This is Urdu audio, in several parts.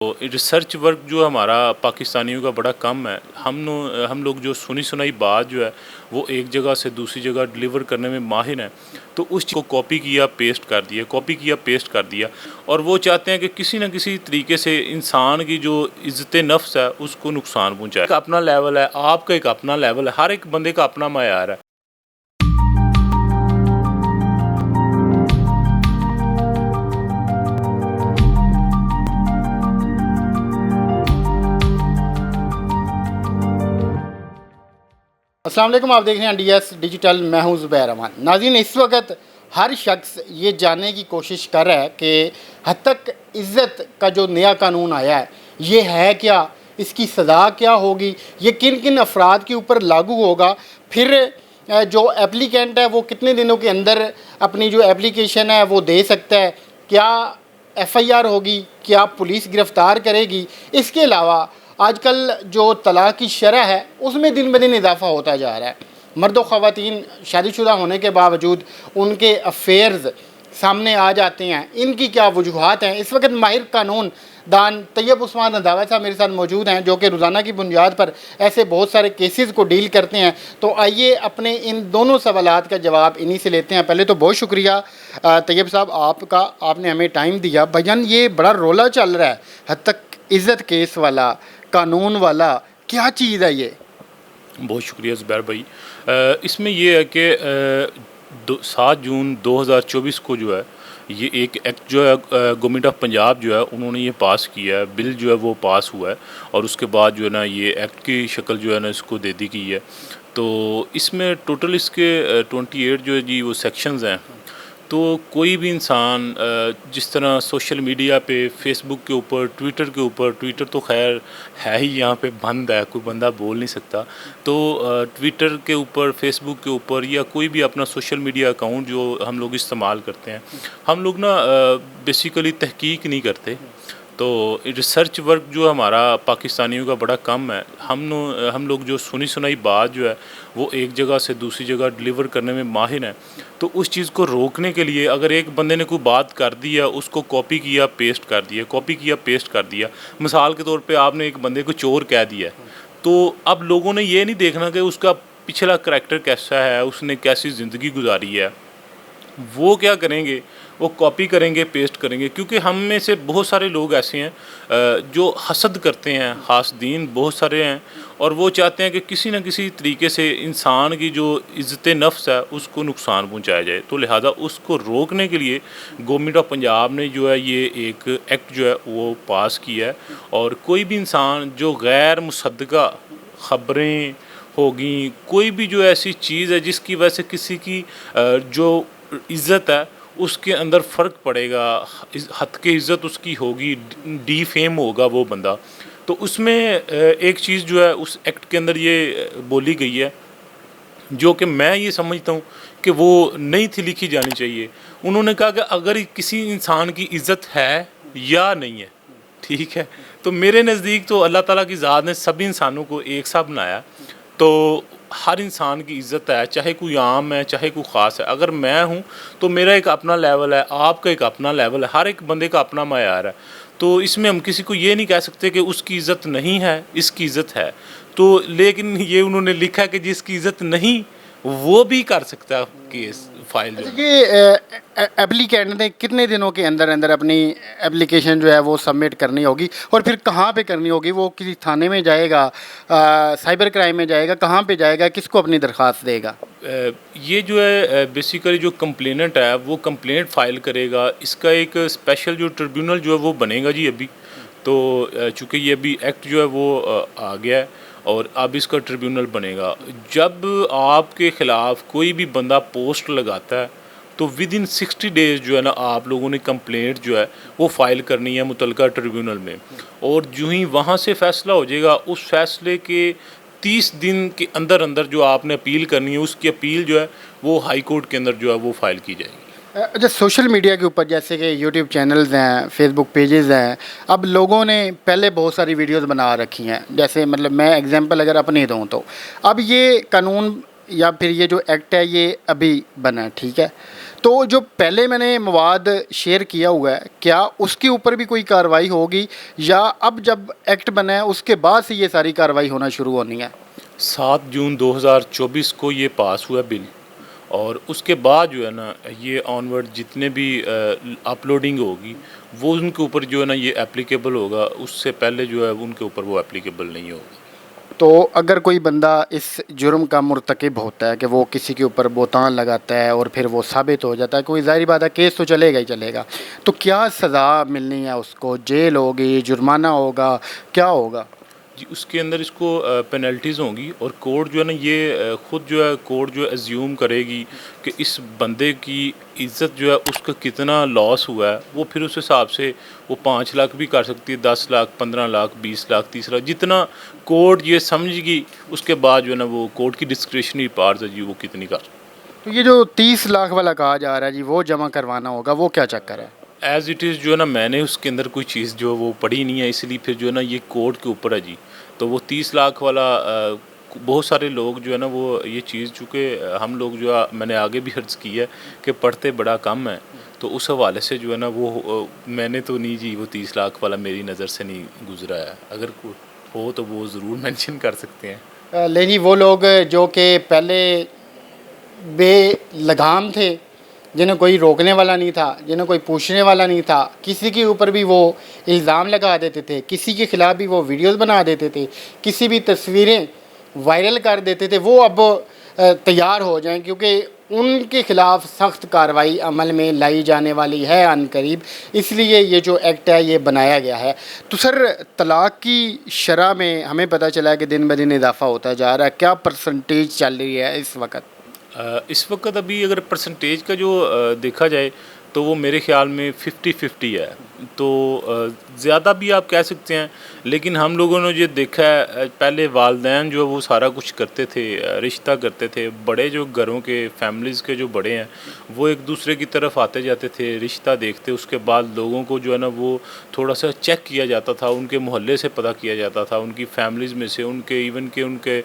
تو ریسرچ ورک جو ہمارا پاکستانیوں کا بڑا کم ہے. ہم لوگ جو سنی سنائی بات جو ہے وہ ایک جگہ سے دوسری جگہ ڈلیور کرنے میں ماہر ہیں. تو اس چیز کو کاپی کیا پیسٹ کر دیا اور وہ چاہتے ہیں کہ کسی نہ کسی طریقے سے انسان کی جو عزت نفس ہے اس کو نقصان پہنچائے. ایک اپنا لیول ہے, آپ کا ایک اپنا لیول ہے, ہر ایک بندے کا اپنا معیار ہے. السلام علیکم. آپ دیکھ رہے ہیں ڈی ایس ڈیجیٹل. میں ہوں زبیر امان. ناظرین, اس وقت ہر شخص یہ جاننے کی کوشش کر رہا ہے کہ حد تک عزت کا جو نیا قانون آیا ہے یہ ہے کیا, اس کی سزا کیا ہوگی, یہ کن کن افراد کے اوپر لاگو ہوگا, پھر جو اپلیکینٹ ہے وہ کتنے دنوں کے اندر اپنی جو اپلیکیشن ہے وہ دے سکتا ہے, کیا ایف آئی آر ہوگی, کیا پولیس گرفتار کرے گی. اس کے علاوہ آج کل جو طلاق کی شرح ہے اس میں دن بدن اضافہ ہوتا جا رہا ہے. مرد و خواتین شادی شدہ ہونے کے باوجود ان کے افیئرز سامنے آ جاتے ہیں. ان کی کیا وجوہات ہیں؟ اس وقت ماہر قانون دان طیب عثمان رنداوی صاحب میرے ساتھ موجود ہیں جو کہ روزانہ کی بنیاد پر ایسے بہت سارے کیسز کو ڈیل کرتے ہیں. تو آئیے اپنے ان دونوں سوالات کا جواب انہی سے لیتے ہیں. پہلے تو بہت شکریہ طیب صاحب آپ نے ہمیں ٹائم دیا. بھائی جان, یہ بڑا رولا چل رہا ہے حد تک عزت کیس والا, قانون والا, کیا چیز ہے یہ؟ بہت شکریہ زبیر بھائی. اس میں یہ ہے کہ 7 جون 2024 کو جو ہے یہ ایک ایکٹ جو ہے گورنمنٹ آف پنجاب جو ہے انہوں نے یہ پاس کیا ہے, بل جو ہے وہ پاس ہوا ہے اور اس کے بعد جو ہے نا یہ ایکٹ کی شکل جو ہے نا اس کو دے دی گئی ہے. تو اس میں ٹوٹل اس کے 28 جو ہے جی وہ سیکشنز ہیں. تو کوئی بھی انسان جس طرح سوشل میڈیا پہ فیس بک کے اوپر ٹویٹر تو خیر ہے ہی یہاں پہ بند ہے, کوئی بندہ بول نہیں سکتا. تو ٹویٹر کے اوپر, فیس بک کے اوپر یا کوئی بھی اپنا سوشل میڈیا اکاؤنٹ جو ہم لوگ استعمال کرتے ہیں, ہم لوگ نا بیسیکلی تحقیق نہیں کرتے. تو ریسرچ ورک جو ہمارا پاکستانیوں کا بڑا کم ہے. ہم لوگ جو سنی سنائی بات جو ہے وہ ایک جگہ سے دوسری جگہ ڈلیور کرنے میں ماہر ہیں. تو اس چیز کو روکنے کے لیے اگر ایک بندے نے کوئی بات کر دی ہے اس کو کاپی کیا پیسٹ کر دیا. مثال کے طور پہ آپ نے ایک بندے کو چور کہہ دیا ہے, تو اب لوگوں نے یہ نہیں دیکھنا کہ اس کا پچھلا کریکٹر کیسا ہے, اس نے کیسی زندگی گزاری ہے. وہ کیا کریں گے, وہ کاپی کریں گے, پیسٹ کریں گے. کیونکہ ہم میں سے بہت سارے لوگ ایسے ہیں جو حسد کرتے ہیں, حاسدین بہت سارے ہیں, اور وہ چاہتے ہیں کہ کسی نہ کسی طریقے سے انسان کی جو عزت نفس ہے اس کو نقصان پہنچایا جائے. تو لہٰذا اس کو روکنے کے لیے گورنمنٹ آف پنجاب نے جو ہے یہ ایک ایکٹ جو ہے وہ پاس کیا ہے. اور کوئی بھی انسان جو غیر مصدقہ خبریں ہوگی, کوئی بھی جو ایسی چیز ہے جس کی وجہ سے کسی کی جو عزت ہے اس کے اندر فرق پڑے گا, حد کے عزت اس کی ہوگی, ڈی فیم ہوگا وہ بندہ. تو اس میں ایک چیز جو ہے اس ایکٹ کے اندر یہ بولی گئی ہے جو کہ میں یہ سمجھتا ہوں کہ وہ نہیں تھی لکھی جانی چاہیے. انہوں نے کہا کہ اگر کسی انسان کی عزت ہے یا نہیں ہے, ٹھیک ہے, تو میرے نزدیک تو اللہ تعالیٰ کی ذات نے سبھی انسانوں کو ایک سا بنایا. تو ہر انسان کی عزت ہے, چاہے کوئی عام ہے چاہے کوئی خاص ہے. اگر میں ہوں تو میرا ایک اپنا لیول ہے, آپ کا ایک اپنا لیول ہے, ہر ایک بندے کا اپنا معیار ہے. تو اس میں ہم کسی کو یہ نہیں کہہ سکتے کہ اس کی عزت نہیں ہے, اس کی عزت ہے. تو لیکن یہ انہوں نے لکھا کہ جس کی عزت نہیں وہ بھی کر سکتا ہے کیس فائل. یہ اپلیکینٹ نے کتنے دنوں کے اندر اپنی اپلیکیشن جو ہے وہ سبمٹ کرنی ہوگی, اور پھر کہاں پہ کرنی ہوگی؟ وہ کسی تھانے میں جائے گا, سائبر کرائم میں جائے گا, کہاں پہ جائے گا, کس کو اپنی درخواست دے گا؟ یہ جو ہے بیسیکلی جو کمپلیننٹ ہے وہ کمپلینٹ فائل کرے گا. اس کا ایک اسپیشل جو ٹریبیونل جو ہے وہ بنے گا جی ابھی. تو چونکہ یہ ابھی ایکٹ جو ہے وہ آ گیا ہے اور اب اس کا ٹریبیونل بنے گا. جب آپ کے خلاف کوئی بھی بندہ پوسٹ لگاتا ہے تو ود ان 60 days جو ہے نا آپ لوگوں نے کمپلینٹ جو ہے وہ فائل کرنی ہے متعلقہ ٹریبیونل میں. اور جو ہی وہاں سے فیصلہ ہو جائے گا, اس فیصلے کے 30 دن کے اندر جو آپ نے اپیل کرنی ہے اس کی اپیل جو ہے وہ ہائی کورٹ کے اندر جو ہے وہ فائل کی جائے گی. اچھا, سوشل میڈیا کے اوپر جیسے کہ یوٹیوب چینلز ہیں, فیس بک پیجز ہیں, اب لوگوں نے پہلے بہت ساری ویڈیوز بنا رکھی ہیں. جیسے مطلب میں ایگزامپل اگر اپنی دوں تو اب یہ قانون یا پھر یہ جو ایکٹ ہے یہ ابھی بنا ہے, ٹھیک ہے, تو جو پہلے میں نے مواد شیئر کیا ہوا ہے کیا اس کے اوپر بھی کوئی کارروائی ہوگی یا اب جب ایکٹ بنا ہے اس کے بعد سے یہ ساری کارروائی ہونا شروع ہونی ہے؟ 7 جون 2024 کو یہ پاس ہوا بل، اور اس کے بعد جو ہے نا یہ آن ورڈ جتنے بھی اپلوڈنگ ہوگی وہ ان کے اوپر جو ہے نا یہ اپلیکیبل ہوگا، اس سے پہلے جو ہے ان کے اوپر وہ اپلیکیبل نہیں ہوگا۔ تو اگر کوئی بندہ اس جرم کا مرتکب ہوتا ہے کہ وہ کسی کے اوپر بہتان لگاتا ہے اور پھر وہ ثابت ہو جاتا ہے، کوئی ظاہری بات ہے کیس تو چلے گا ہی چلے گا، تو کیا سزا ملنی ہے اس کو؟ جیل ہوگی، جرمانہ ہوگا، کیا ہوگا؟ جی اس کے اندر اس کو پینلٹیز ہوں گی، اور کورٹ جو ہے نا یہ خود جو ہے کورٹ جو ہے ایزیوم کرے گی کہ اس بندے کی عزت جو ہے اس کا کتنا لاس ہوا ہے، وہ پھر اس حساب سے وہ 5 لاکھ بھی کر سکتی ہے، 10 لاکھ، 15 لاکھ، 20 لاکھ، 30 لاکھ، جتنا کورٹ یہ سمجھ گی اس کے بعد جو ہے نا وہ کورٹ کی ڈسکریشنری پاورز ہے جی وہ کتنی کر سکتی ہے۔ تو یہ جو 30 لاکھ والا کہا جا رہا ہے جی وہ جمع کروانا ہوگا، وہ کیا چکر ہے؟ ایز اٹ از جو ہے نا میں نے اس کے اندر کوئی چیز جو وہ پڑھی نہیں ہے، اس لیے پھر جو ہے نا یہ کورٹ کے اوپر ہے جی۔ تو وہ 30 لاکھ والا بہت سارے لوگ جو ہے نا وہ یہ چیز، چونکہ ہم لوگ جو ہے میں نے آگے بھی عرض کی ہے کہ پڑھتے بڑا کم ہے، تو اس حوالے سے جو ہے نا وہ میں نے تو نہیں جی وہ 30 لاکھ والا میری نظر سے نہیں گزرا ہے، اگر کوئی ہو تو وہ ضرور مینشن کر سکتے ہیں۔ لیکن وہ لوگ جو کہ پہلے بے لگام تھے، جنہیں کوئی روکنے والا نہیں تھا، جنہیں کوئی پوچھنے والا نہیں تھا، کسی کے اوپر بھی وہ الزام لگا دیتے تھے، کسی کے خلاف بھی وہ ویڈیوز بنا دیتے تھے، کسی بھی تصویریں وائرل کر دیتے تھے، وہ اب تیار ہو جائیں کیونکہ ان کے خلاف سخت کارروائی عمل میں لائی جانے والی ہے عن قریب، اس لیے یہ جو ایکٹ ہے یہ بنایا گیا ہے۔ تو سر طلاق کی شرح میں ہمیں پتہ چلا ہے کہ دن بدن اضافہ ہوتا جا رہا ہے، کیا پرسنٹیج چل رہی ہے اس وقت؟ اس وقت ابھی اگر پرسنٹیج کا جو دیکھا جائے تو وہ میرے خیال میں 50-50 ہے، تو زیادہ بھی آپ کہہ سکتے ہیں، لیکن ہم لوگوں نے یہ دیکھا ہے پہلے والدین جو وہ سارا کچھ کرتے تھے، رشتہ کرتے تھے، بڑے جو گھروں کے فیملیز کے جو بڑے ہیں وہ ایک دوسرے کی طرف آتے جاتے تھے، رشتہ دیکھتے، اس کے بعد لوگوں کو جو ہے نا وہ تھوڑا سا چیک کیا جاتا تھا، ان کے محلے سے پتہ کیا جاتا تھا، ان کی فیملیز میں سے، ان کے ایون کہ ان کے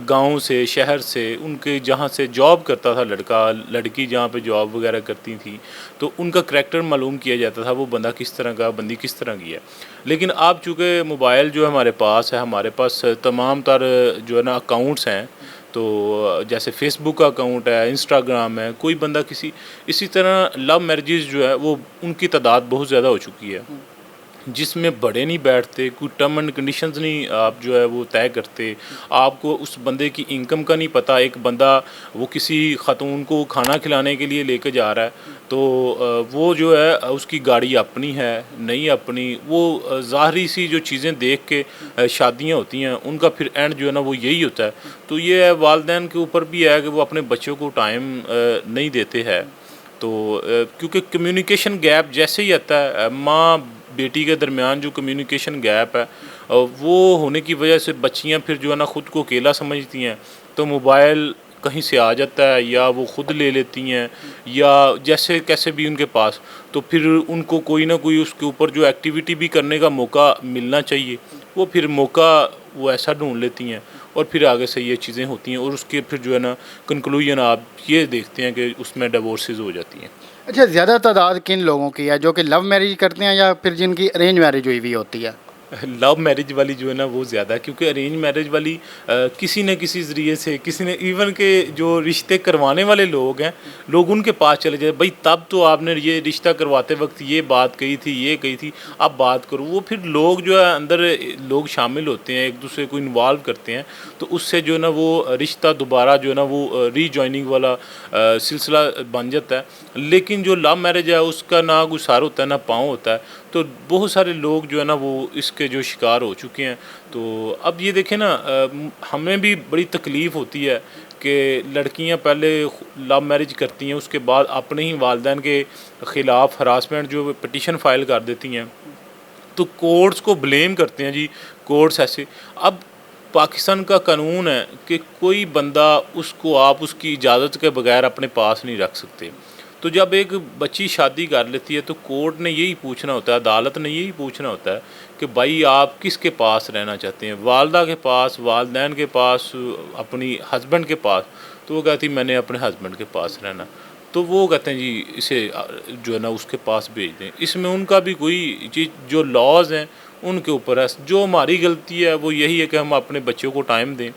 گاؤں سے، شہر سے، ان کے جہاں سے جاب کرتا تھا لڑکا لڑکی، جہاں پہ جاب وغیرہ کرتی تھیں، تو ان کا کریکٹر معلوم کیا جاتا تھا، وہ بندہ کس طرح کا، بندی کس طرح کی ہے۔ لیکن اب چونکہ موبائل جو ہمارے پاس ہے، ہمارے پاس تمام تر جو ہے نا اکاؤنٹس ہیں، تو جیسے فیس بک کا اکاؤنٹ ہے، انسٹاگرام ہے، کوئی بندہ اسی طرح لو میرجز جو ہے وہ ان کی تعداد بہت زیادہ ہو چکی ہے، جس میں بڑے نہیں بیٹھتے، کوئی ٹرم اینڈ کنڈیشنز نہیں آپ جو ہے وہ طے کرتے، آپ کو اس بندے کی انکم کا نہیں پتہ، ایک بندہ وہ کسی خاتون کو کھانا کھلانے کے لیے لے کے جا رہا ہے، تو وہ جو ہے اس کی گاڑی اپنی ہے نہیں اپنی، وہ ظاہری سی جو چیزیں دیکھ کے شادیاں ہوتی ہیں، ان کا پھر اینڈ جو ہے نا وہ یہی ہوتا ہے۔ تو یہ والدین کے اوپر بھی ہے کہ وہ اپنے بچوں کو ٹائم نہیں دیتے ہیں، تو کیونکہ کمیونیکیشن گیپ جیسے ہی آتا ہے، ماں بیٹی کے درمیان جو کمیونیکیشن گیپ ہے وہ ہونے کی وجہ سے بچیاں پھر جو ہے نا خود کو اکیلا سمجھتی ہیں، تو موبائل کہیں سے آ جاتا ہے یا وہ خود لے لیتی ہیں یا جیسے کیسے بھی ان کے پاس، تو پھر ان کو کوئی نہ کوئی اس کے اوپر جو ایکٹیویٹی بھی کرنے کا موقع ملنا چاہیے، وہ پھر موقع وہ ایسا ڈھونڈ لیتی ہیں، اور پھر آگے سے یہ چیزیں ہوتی ہیں، اور اس کے پھر جو ہے نا کنکلوژن آپ یہ دیکھتے ہیں کہ اس میں ڈیورسز ہو جاتی ہیں۔ اچھا، زیادہ تعداد کن لوگوں کی ہے جو کہ لو میرج کرتے ہیں یا پھر جن کی ارینج میرج ہوئی ہوئی ہوتی ہے؟ لو میرج والی جو ہے نا وہ زیادہ ہے، کیونکہ ارینج میرج والی کسی نہ کسی ذریعے سے کسی نے ایون کہ جو رشتے کروانے والے لوگ ہیں، لوگ ان کے پاس چلے جائے، بھائی تب تو آپ نے یہ رشتہ کرواتے وقت یہ بات کہی تھی، یہ کہی تھی، اب بات کرو، وہ پھر لوگ جو ہے اندر لوگ شامل ہوتے ہیں، ایک دوسرے کو انوالو کرتے ہیں، تو اس سے جو ہے نا وہ رشتہ دوبارہ جو ہے نا وہ ری جوائننگ والا سلسلہ بن جاتا ہے۔ لیکن جو لو میرج ہے اس کا نہ کوئی سار ہوتا ہے نہ پاؤں ہوتا ہے، تو بہت سارے لوگ جو ہے نا وہ اس کے جو شکار ہو چکے ہیں۔ تو اب یہ دیکھیں نا ہمیں بھی بڑی تکلیف ہوتی ہے کہ لڑکیاں پہلے لو میرج کرتی ہیں، اس کے بعد اپنے ہی والدین کے خلاف ہراسمنٹ جو پٹیشن فائل کر دیتی ہیں، تو کورٹس کو بلیم کرتے ہیں جی، کورٹس ایسے۔ اب پاکستان کا قانون ہے کہ کوئی بندہ اس کو آپ اس کی اجازت کے بغیر اپنے پاس نہیں رکھ سکتے، تو جب ایک بچی شادی کر لیتی ہے تو کورٹ نے یہی پوچھنا ہوتا ہے، عدالت نے یہی پوچھنا ہوتا ہے کہ بھائی آپ کس کے پاس رہنا چاہتے ہیں، والدہ کے پاس، والدین کے پاس، اپنی ہسبینڈ کے پاس؟ تو وہ کہتی میں نے اپنے ہسبینڈ کے پاس رہنا۔ تو وہ کہتے ہیں جی اسے جو ہے نا اس کے پاس بھیج دیں. اس میں ان کا بھی کوئی چیز جو لاز ہیں ان کے اوپر ہے. جو ہماری غلطی ہے وہ یہی ہے کہ ہم اپنے بچوں کو ٹائم دیں.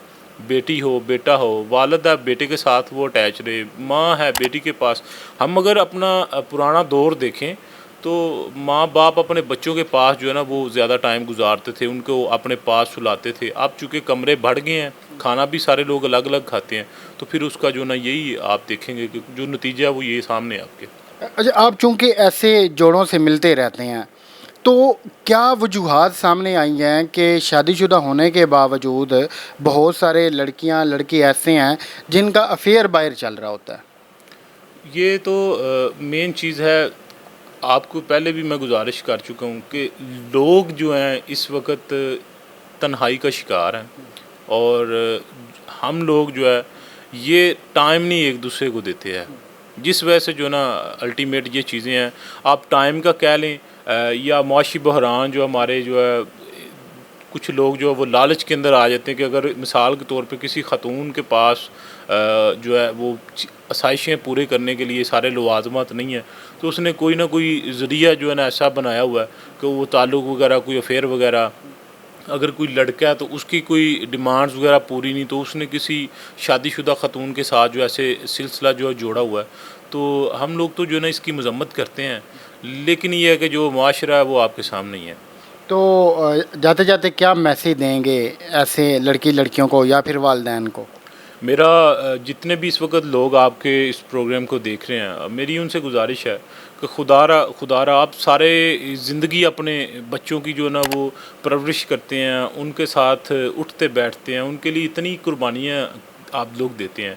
بیٹی ہو بیٹا ہو، والد ہے بیٹے کے ساتھ وہ اٹیچ رہے، ماں ہے بیٹی کے پاس. ہم اگر اپنا پرانا دور دیکھیں تو ماں باپ اپنے بچوں کے پاس جو ہے نا وہ زیادہ ٹائم گزارتے تھے، ان کو اپنے پاس سلاتے تھے. اب چونکہ کمرے بڑھ گئے ہیں، کھانا بھی سارے لوگ الگ الگ کھاتے ہیں، تو پھر اس کا جو نا یہی آپ دیکھیں گے کہ جو نتیجہ ہے وہ یہی سامنے ہے آپ کے. اچھا، آپ چونکہ ایسے جوڑوں سے ملتے رہتے ہیں تو کیا وجوہات سامنے آئی ہیں کہ شادی شدہ ہونے کے باوجود بہت سارے لڑکیاں لڑکے ایسے ہیں جن کا افیئر باہر چل رہا ہوتا ہے؟ یہ تو مین چیز ہے. آپ کو پہلے بھی میں گزارش کر چکا ہوں کہ لوگ جو ہیں اس وقت تنہائی کا شکار ہیں، اور ہم لوگ جو ہے یہ ٹائم نہیں ایک دوسرے کو دیتے ہیں، جس وجہ سے جو نا الٹیمیٹ یہ چیزیں ہیں. آپ ٹائم کا کہہ لیں یا معاشی بحران جو ہمارے جو ہے کچھ لوگ جو ہے وہ لالچ کے اندر آ جاتے ہیں کہ اگر مثال کے طور پہ کسی خاتون کے پاس جو ہے وہ آسائشیں پورے کرنے کے لیے سارے لوازمات نہیں ہیں، تو اس نے کوئی نہ کوئی ذریعہ جو ہے نا ایسا بنایا ہوا ہے کہ وہ تعلق وغیرہ کوئی افیئر وغیرہ. اگر کوئی لڑکا ہے تو اس کی کوئی ڈیمانڈز وغیرہ پوری نہیں، تو اس نے کسی شادی شدہ خاتون کے ساتھ جو ایسے سلسلہ جو ہے جوڑا ہوا ہے. تو ہم لوگ تو جو ہے نا اس کی مذمت کرتے ہیں، لیکن یہ ہے کہ جو معاشرہ ہے وہ آپ کے سامنے ہی ہے. تو جاتے جاتے کیا میسیج دیں گے ایسے لڑکی لڑکیوں کو یا پھر والدین کو؟ میرا جتنے بھی اس وقت لوگ آپ کے اس پروگرام کو دیکھ رہے ہیں، میری ان سے گزارش ہے کہ خدا را آپ سارے زندگی اپنے بچوں کی جو ہے نا وہ پرورش کرتے ہیں، ان کے ساتھ اٹھتے بیٹھتے ہیں، ان کے لیے اتنی قربانیاں آپ لوگ دیتے ہیں،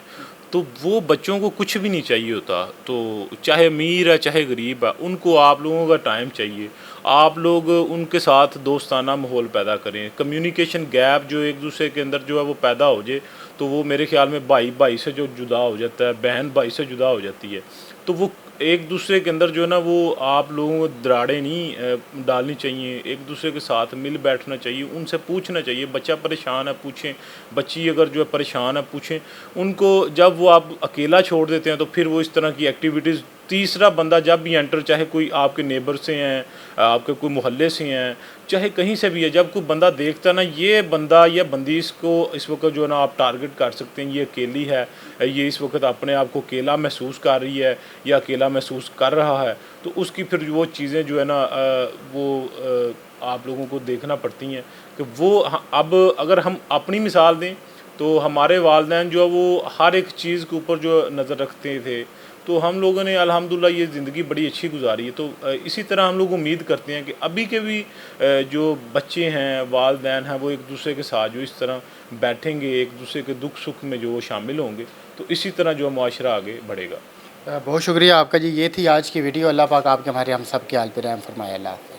تو وہ بچوں کو کچھ بھی نہیں چاہیے ہوتا. تو چاہے امیر ہے چاہے غریب ہے، ان کو آپ لوگوں کا ٹائم چاہیے. آپ لوگ ان کے ساتھ دوستانہ ماحول پیدا کریں. کمیونیکیشن گیپ جو ایک دوسرے کے اندر جو ہے وہ پیدا ہو جائے تو وہ میرے خیال میں بھائی بھائی سے جو جدا ہو جاتا ہے، بہن بھائی سے جدا ہو جاتی ہے، تو وہ ایک دوسرے کے اندر جو ہے نا وہ آپ لوگوں کو دراڑیں نہیں ڈالنی چاہیے. ایک دوسرے کے ساتھ مل بیٹھنا چاہیے، ان سے پوچھنا چاہیے. بچہ پریشان ہے پوچھیں، بچی اگر جو ہے پریشان ہے پوچھیں ان کو. جب وہ آپ اکیلا چھوڑ دیتے ہیں تو پھر وہ اس طرح کی ایکٹیویٹیز تیسرا بندہ جب بھی انٹر، چاہے کوئی آپ کے نیبر سے ہیں، آپ کے کوئی محلے سے ہیں، چاہے کہیں سے بھی ہے، جب کوئی بندہ دیکھتا ہے نا یہ بندہ یا بندی اس کو اس وقت جو ہے نا آپ ٹارگٹ کر سکتے ہیں، یہ اکیلی ہے، یہ اس وقت اپنے آپ کو اکیلا محسوس کر رہی ہے یا اکیلا محسوس کر رہا ہے، تو اس کی پھر وہ چیزیں جو ہے نا وہ آپ لوگوں کو دیکھنا پڑتی ہیں کہ وہ اب اگر ہم اپنی مثال دیں تو ہمارے والدین جو ہے وہ ہر ایک چیز کے اوپر جو نظر رکھتے تھے، تو ہم لوگوں نے الحمدللہ یہ زندگی بڑی اچھی گزاری ہے. تو اسی طرح ہم لوگ امید کرتے ہیں کہ ابھی کے بھی جو بچے ہیں، والدین ہیں، وہ ایک دوسرے کے ساتھ جو اس طرح بیٹھیں گے، ایک دوسرے کے دکھ سکھ میں جو وہ شامل ہوں گے، تو اسی طرح جو معاشرہ آگے بڑھے گا. بہت شکریہ آپ کا جی. یہ تھی آج کی ویڈیو. اللہ پاک آپ کے ہمارے ہم سب کے حال پہ رحم فرمائے. اللہ حافظ.